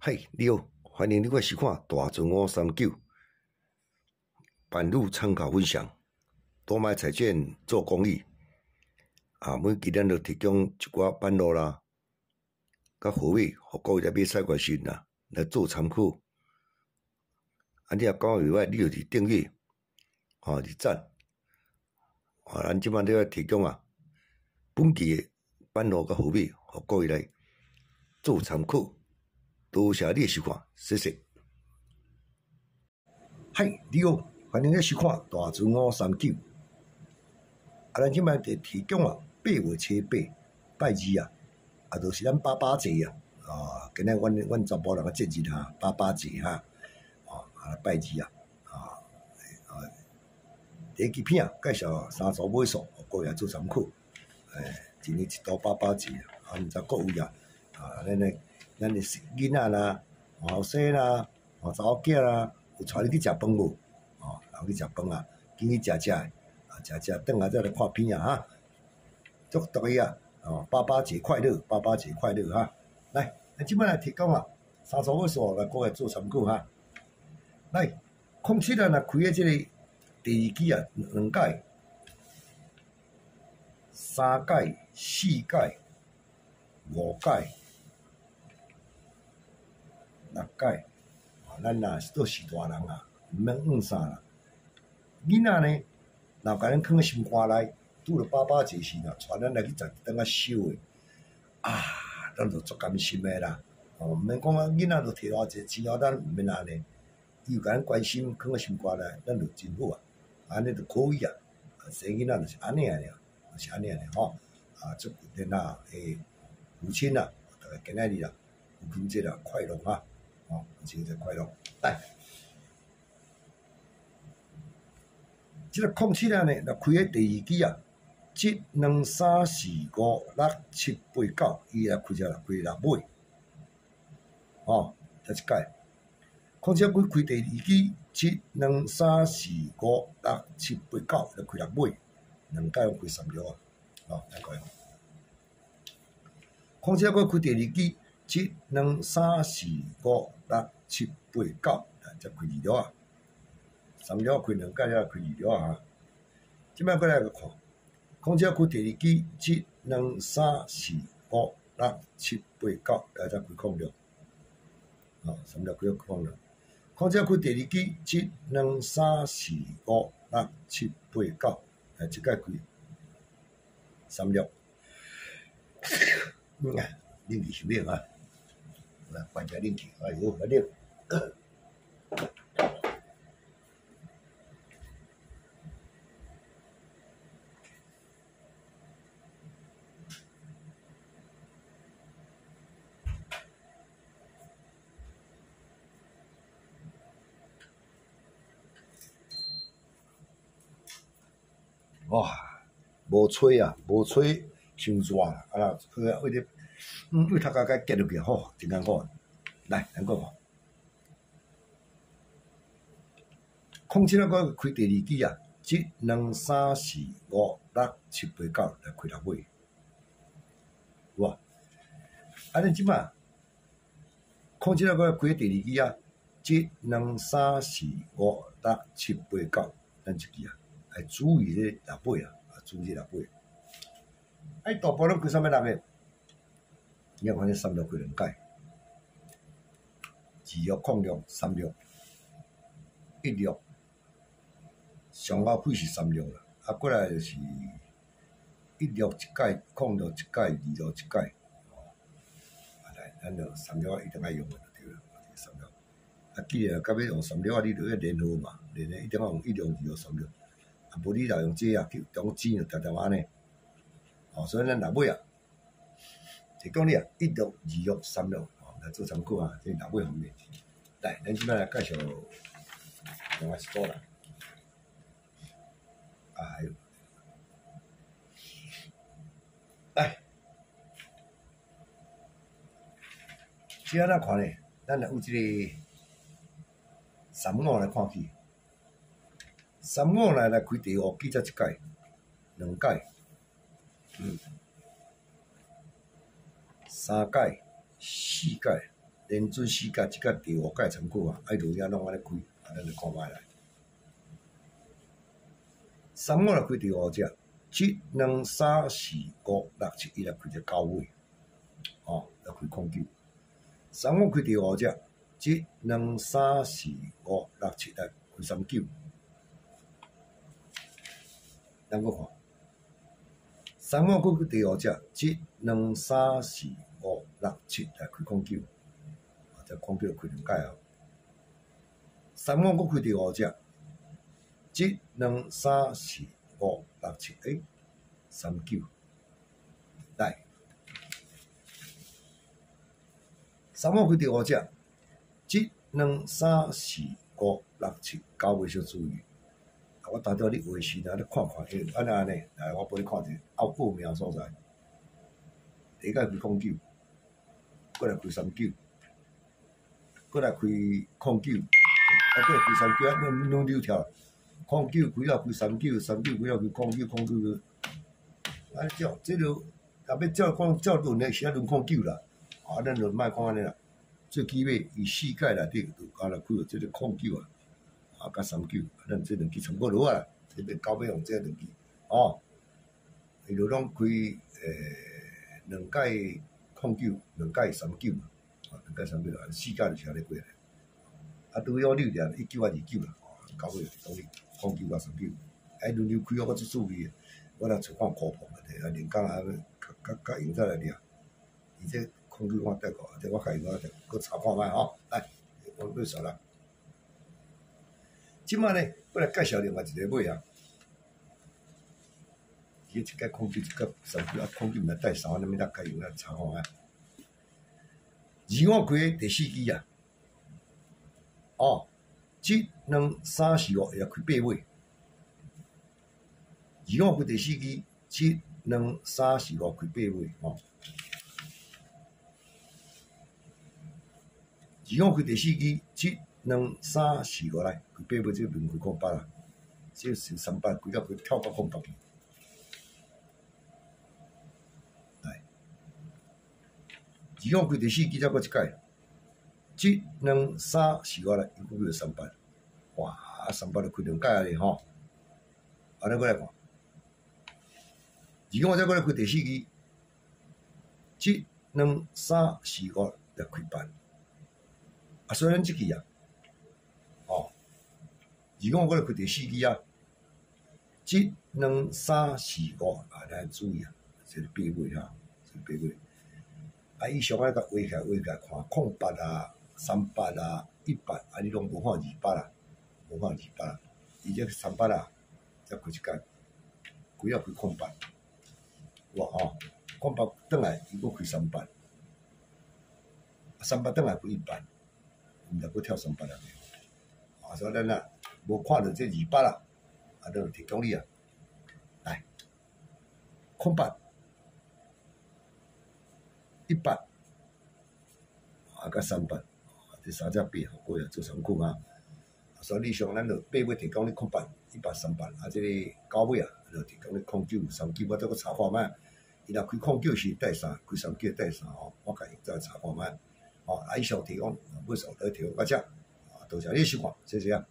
嗨，你好，欢迎你来收看大船539版路参考分享。多买彩券做公益每期咱就提供一寡版路啦，甲货尾，互各位来买菜关心啦，来做参考。你若讲袂歹，你就是订阅，是赞。咱即摆咧提供本期的版路甲货尾，互各位来做参考。多谢你的收看，谢谢。嗨，你好，欢迎你收看大船539。咱即摆就提供8月初8拜二就是咱爸爸节今日阮查甫人的节日爸爸节拜二第一支片介绍三组尾数，各位来做参考。今年一到爸爸节毋知各位咱的囡仔啦、后生啦、查某囝啦，有带你去食饭无？人去食饭紧去食食，转来再来看片祝大家爸爸节快乐，爸爸节快乐来，咱即摆来提供三组尾数来各位做参考来，07若开的即个第二季2届、3届、4届、5届、6届，咱都是大人毋免怨啥啦。囡仔呢，若甲咱放心肝内，拄着爸爸节时带咱来去食一顿烧的咱就足甘心的啦。毋免讲囡仔就摕偌济钱咱毋免安尼。伊有甲咱关心，放心肝内，咱就真好安尼就可以生囡仔就是安尼就是安尼祝咱父亲大家今仔日父亲节快乐父亲节快乐。来，即个07呢，若开的第二季1、2、3、4、5、6、7、8、9，伊开6尾第一届。07开第二季1、2、3、4、5、6、7、8、9，就开6尾，2届开3条难怪。07开第二季1、2、3、4、5、6、7、8、9，才开2条3条开2届了，开2条即摆过来看，07开第二季1、2、3、4、5、6、7、8、9，才开0条3条开0条。07开第二季1、2、3、4、5、6、7、8、9，即届开3条。冷气伤冷来关一下冷气，哎呦，冷。无吹伤热为着为头壳结落去真艰苦。来，咱讲07个开第二季1、2、3、4、5、6、7、8、9，来开6尾，有无？咱即摆07个开第二季1、2、3、4、5、6、7、8、9，咱即支要注意这6尾注意6尾。大部分开啥物6个？你看这3条开2届，26、06、36、16，上后配是36啦，过来就是16一届、06一届、26一届，来，咱就3条一定爱用的就对了，3条。既然到尾用3条你就要联合嘛，联合一定要用16、26、36，无你若用这中间就条安尼。所以咱6尾提供你16、26、36来做参考这6尾方面。来，咱即摆来介绍另外一组啦。来，即安怎看呢？咱有即个35来看起，35来开第5季才1届、2届。3届、4届、连准4角、1角、第5角参考啊，爱落遐拢安尼开，啊，咱就看卖来。3五来开第5只，7、2、3、4、5、6、7，伊来开只9尾，哦，来开空9。3五开第5只，7、2、3、4、5、6、7来开39。咱搁看，3五开第5只，7、2、3、4、5、6、7来开空9。这空9开2解啊。3五搁开第5只。7、2、3、4、5、6、7，哎，39，来，3五开第5只，7、2、3、4、5、6、7， 9尾小注意。啊，我打掉你话时呢，你看看，安尼，来，我帮你看者奥妙所在。第一个开空9，过来开39，过来开空9，啊，过来开39，啊，两溜跳。空9开了开39，39开了开空9，空9安尼照，这就若要照轮的是啊轮空9啦，啊咱就莫讲安尼啦，最起码伊4界内底就加了开了这个空9啊，啊加39，咱这两支参考落啊，这边交尾用这两支，哦，伊就拢开2界空9，2界39嘛，啊2界39啦，4界就是安尼过来，啊拄要溜点19啊29啦，交尾就讲你。空9甲39，哎，轮流开我足注意，我来找看科普个题，啊，连讲啊，较用在来掠，而且空9我带过，这我家己我搁查看卖吼，来，我过熟啦。即摆呢，要来介绍另外一个尾啊，伊一个空9，一个39，啊，空9毋知带啥，咱要来介用来查看卖。2五开第4支啊，哦。7、2、3、4、5，也开8尾。2五开第4支，7、2、3、4、5开8尾，哦。2五开第4支，7、2、3、4、5来开8尾，这个轮开空8啦，这是38，开到开跳到空8去。来，2五开第4支，再搁一解。7、2、3、4、5来，又开38，哇，38就开2解啊哩吼。安尼过来看，2五再过来开第4支，7、2、3、4、5来开8。啊，虽然这支啊，哦，2五过来开第4支啊，7、2、3、4、5啊，咱注意啊，这是8尾哈，这是8尾。啊，伊上爱甲画起来看空8啊。38啊，100啊，你拢无看28啦，无看28啦，伊这38啊，才开一解，开了开空8，哇吼，空8转来伊搁开38，38转来开100，毋得搁跳38啦，啊，所以咱啊，无看到这28啦，啊，咱就提供你啊，来，空8，100，啊，甲38。这3只8互过来做参考啊，所以理想咱就8尾提供你空8、100、300，啊，这个9尾啊，就提供你空9、39，我再搁查看卖，伊若开空9是带啥，开39带啥吼，我家己再查看卖，哦，以上提供，尾数再提供到遮，啊，多谢你收看，谢谢啊。